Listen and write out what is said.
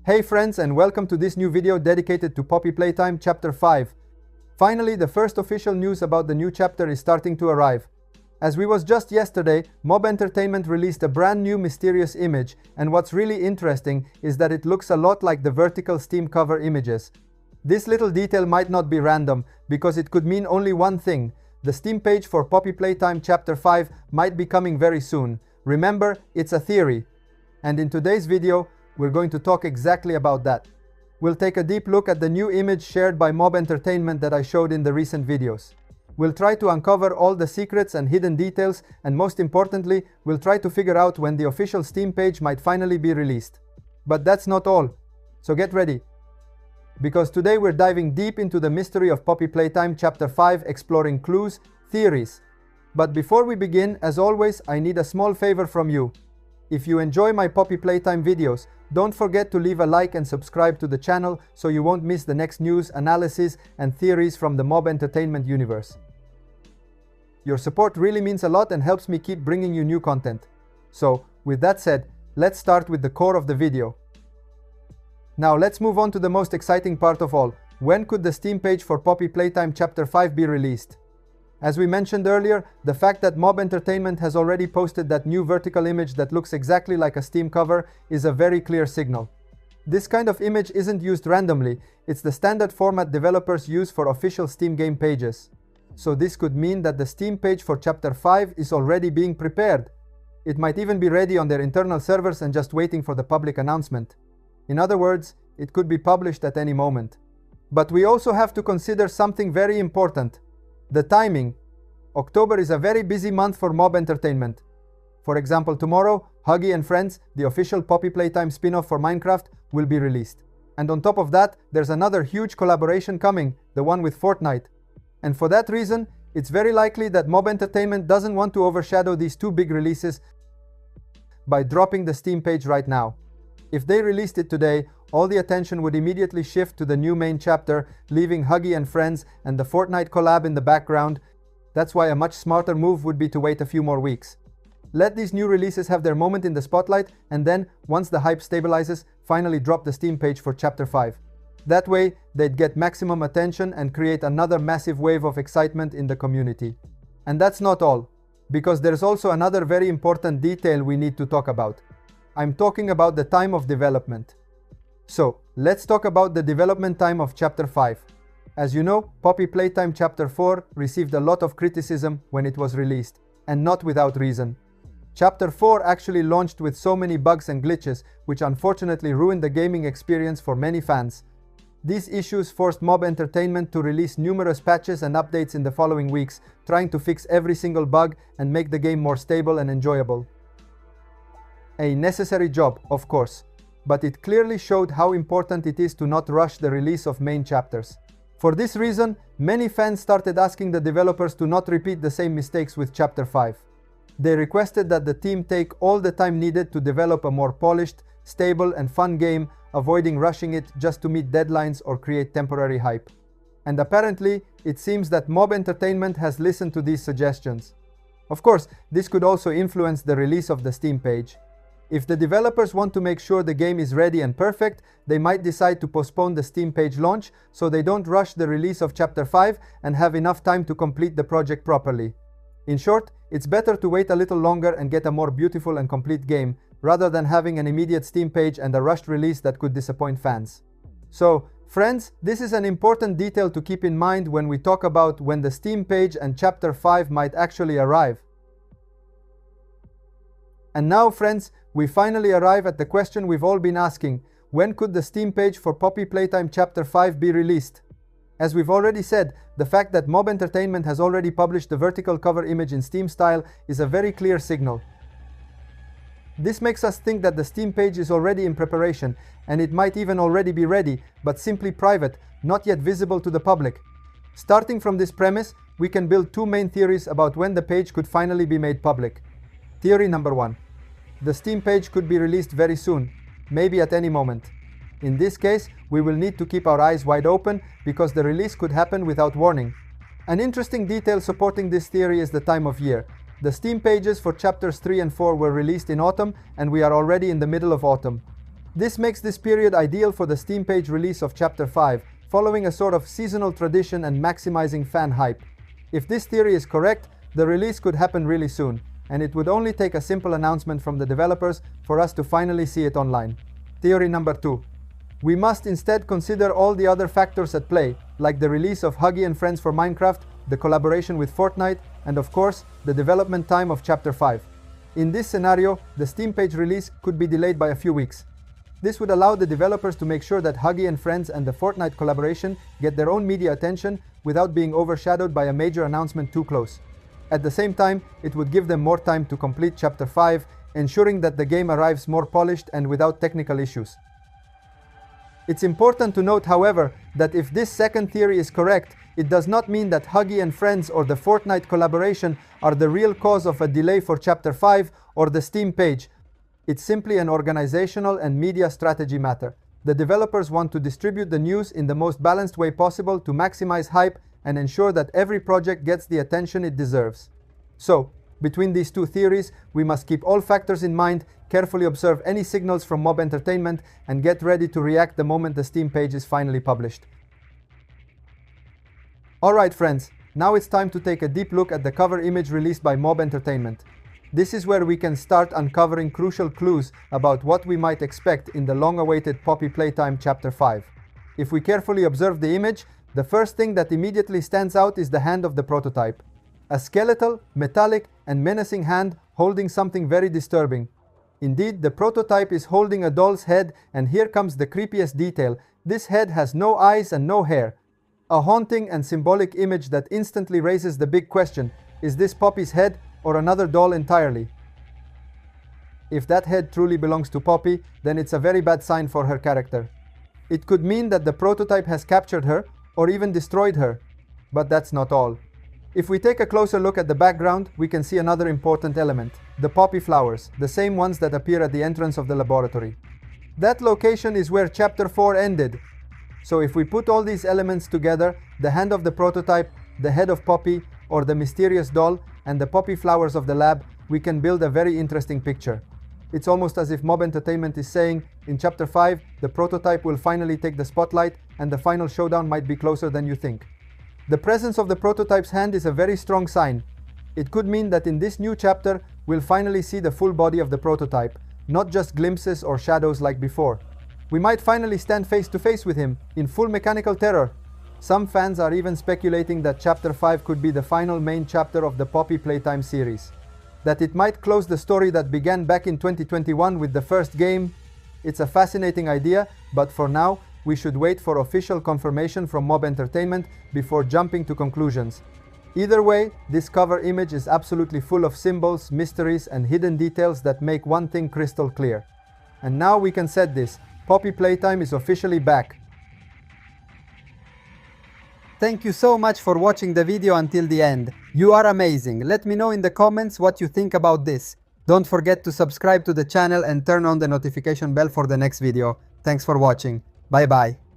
Hey friends, and welcome to this new video dedicated to Poppy Playtime Chapter 5. Finally, the first official news about the new chapter is starting to arrive. As we was just yesterday, Mob Entertainment released a brand new mysterious image, and what's really interesting is that it looks a lot like the vertical Steam cover images. This little detail might not be random, because it could mean only one thing. The Steam page for Poppy Playtime Chapter 5 might be coming very soon. Remember, it's a theory. And in today's video, we're going to talk exactly about that. We'll take a deep look at the new image shared by Mob Entertainment that I showed in the recent videos. We'll try to uncover all the secrets and hidden details, and most importantly, we'll try to figure out when the official Steam page might finally be released. But that's not all. So get ready. Because today we're diving deep into the mystery of Poppy Playtime Chapter 5, exploring clues, theories. But before we begin, as always, I need a small favor from you. If you enjoy my Poppy Playtime videos, don't forget to leave a like and subscribe to the channel so you won't miss the next news, analysis, and theories from the Mob Entertainment universe. Your support really means a lot and helps me keep bringing you new content. So, with that said, let's start with the core of the video. Now let's move on to the most exciting part of all. When could the Steam page for Poppy Playtime Chapter 5 be released? As we mentioned earlier, the fact that Mob Entertainment has already posted that new vertical image that looks exactly like a Steam cover is a very clear signal. This kind of image isn't used randomly, it's the standard format developers use for official Steam game pages. So this could mean that the Steam page for Chapter 5 is already being prepared. It might even be ready on their internal servers and just waiting for the public announcement. In other words, it could be published at any moment. But we also have to consider something very important. The timing. October is a very busy month for Mob Entertainment. For example, tomorrow, Huggy and Friends, the official Poppy Playtime spin-off for Minecraft, will be released. And on top of that, there's another huge collaboration coming, the one with Fortnite. And for that reason, it's very likely that Mob Entertainment doesn't want to overshadow these two big releases by dropping the Steam page right now. If they released it today, all the attention would immediately shift to the new main chapter, leaving Huggy and Friends and the Fortnite collab in the background. That's why a much smarter move would be to wait a few more weeks. Let these new releases have their moment in the spotlight, and then, once the hype stabilizes, finally drop the Steam page for Chapter 5. That way, they'd get maximum attention and create another massive wave of excitement in the community. And that's not all, because there's also another very important detail we need to talk about. I'm talking about the time of development. So, let's talk about the development time of Chapter 5. As you know, Poppy Playtime Chapter 4 received a lot of criticism when it was released, and not without reason. Chapter 4 actually launched with so many bugs and glitches, which unfortunately ruined the gaming experience for many fans. These issues forced Mob Entertainment to release numerous patches and updates in the following weeks, trying to fix every single bug and make the game more stable and enjoyable. A necessary job, of course. But it clearly showed how important it is to not rush the release of main chapters. For this reason, many fans started asking the developers to not repeat the same mistakes with Chapter 5. They requested that the team take all the time needed to develop a more polished, stable and fun game, avoiding rushing it just to meet deadlines or create temporary hype. And apparently, it seems that Mob Entertainment has listened to these suggestions. Of course, this could also influence the release of the Steam page. If the developers want to make sure the game is ready and perfect, they might decide to postpone the Steam page launch so they don't rush the release of Chapter 5 and have enough time to complete the project properly. In short, it's better to wait a little longer and get a more beautiful and complete game, rather than having an immediate Steam page and a rushed release that could disappoint fans. So, friends, this is an important detail to keep in mind when we talk about when the Steam page and Chapter 5 might actually arrive. And now, friends, we finally arrive at the question we've all been asking: when could the Steam page for Poppy Playtime Chapter 5 be released? As we've already said, the fact that Mob Entertainment has already published the vertical cover image in Steam style is a very clear signal. This makes us think that the Steam page is already in preparation, and it might even already be ready, but simply private, not yet visible to the public. Starting from this premise, we can build two main theories about when the page could finally be made public. Theory number 1. The Steam page could be released very soon, maybe at any moment. In this case, we will need to keep our eyes wide open because the release could happen without warning. An interesting detail supporting this theory is the time of year. The Steam pages for Chapters 3 and 4 were released in autumn, and we are already in the middle of autumn. This makes this period ideal for the Steam page release of Chapter 5, following a sort of seasonal tradition and maximizing fan hype. If this theory is correct, the release could happen really soon, and it would only take a simple announcement from the developers for us to finally see it online. Theory number 2. We must instead consider all the other factors at play, like the release of Huggy and Friends for Minecraft, the collaboration with Fortnite, and of course, the development time of Chapter 5. In this scenario, the Steam page release could be delayed by a few weeks. This would allow the developers to make sure that Huggy and Friends and the Fortnite collaboration get their own media attention without being overshadowed by a major announcement too close. At the same time, it would give them more time to complete Chapter 5, ensuring that the game arrives more polished and without technical issues. It's important to note, however, that if this second theory is correct, it does not mean that Huggy and Friends or the Fortnite collaboration are the real cause of a delay for Chapter 5 or the Steam page. It's simply an organizational and media strategy matter. The developers want to distribute the news in the most balanced way possible to maximize hype and ensure that every project gets the attention it deserves. So, between these two theories, we must keep all factors in mind, carefully observe any signals from Mob Entertainment, and get ready to react the moment the Steam page is finally published. Alright friends, now it's time to take a deep look at the cover image released by Mob Entertainment. This is where we can start uncovering crucial clues about what we might expect in the long-awaited Poppy Playtime Chapter 5. If we carefully observe the image, the first thing that immediately stands out is the hand of the prototype. A skeletal, metallic, and menacing hand holding something very disturbing. Indeed, the prototype is holding a doll's head, and here comes the creepiest detail. This head has no eyes and no hair. A haunting and symbolic image that instantly raises the big question: is this Poppy's head or another doll entirely? If that head truly belongs to Poppy, then it's a very bad sign for her character. It could mean that the prototype has captured her or even destroyed her. But that's not all. If we take a closer look at the background, we can see another important element: the poppy flowers, the same ones that appear at the entrance of the laboratory. That location is where Chapter 4 ended. So if we put all these elements together, the hand of the prototype, the head of Poppy, or the mysterious doll, and the poppy flowers of the lab, we can build a very interesting picture. It's almost as if Mob Entertainment is saying, in Chapter 5, the prototype will finally take the spotlight, and the final showdown might be closer than you think. The presence of the prototype's hand is a very strong sign. It could mean that in this new chapter, we'll finally see the full body of the prototype, not just glimpses or shadows like before. We might finally stand face to face with him, in full mechanical terror. Some fans are even speculating that Chapter 5 could be the final main chapter of the Poppy Playtime series. That it might close the story that began back in 2021 with the first game. It's a fascinating idea, but for now, we should wait for official confirmation from Mob Entertainment before jumping to conclusions. Either way, this cover image is absolutely full of symbols, mysteries, and hidden details that make one thing crystal clear. And now we can set this: Poppy Playtime is officially back. Thank you so much for watching the video until the end. You are amazing. Let me know in the comments what you think about this. Don't forget to subscribe to the channel and turn on the notification bell for the next video. Thanks for watching. Bye bye.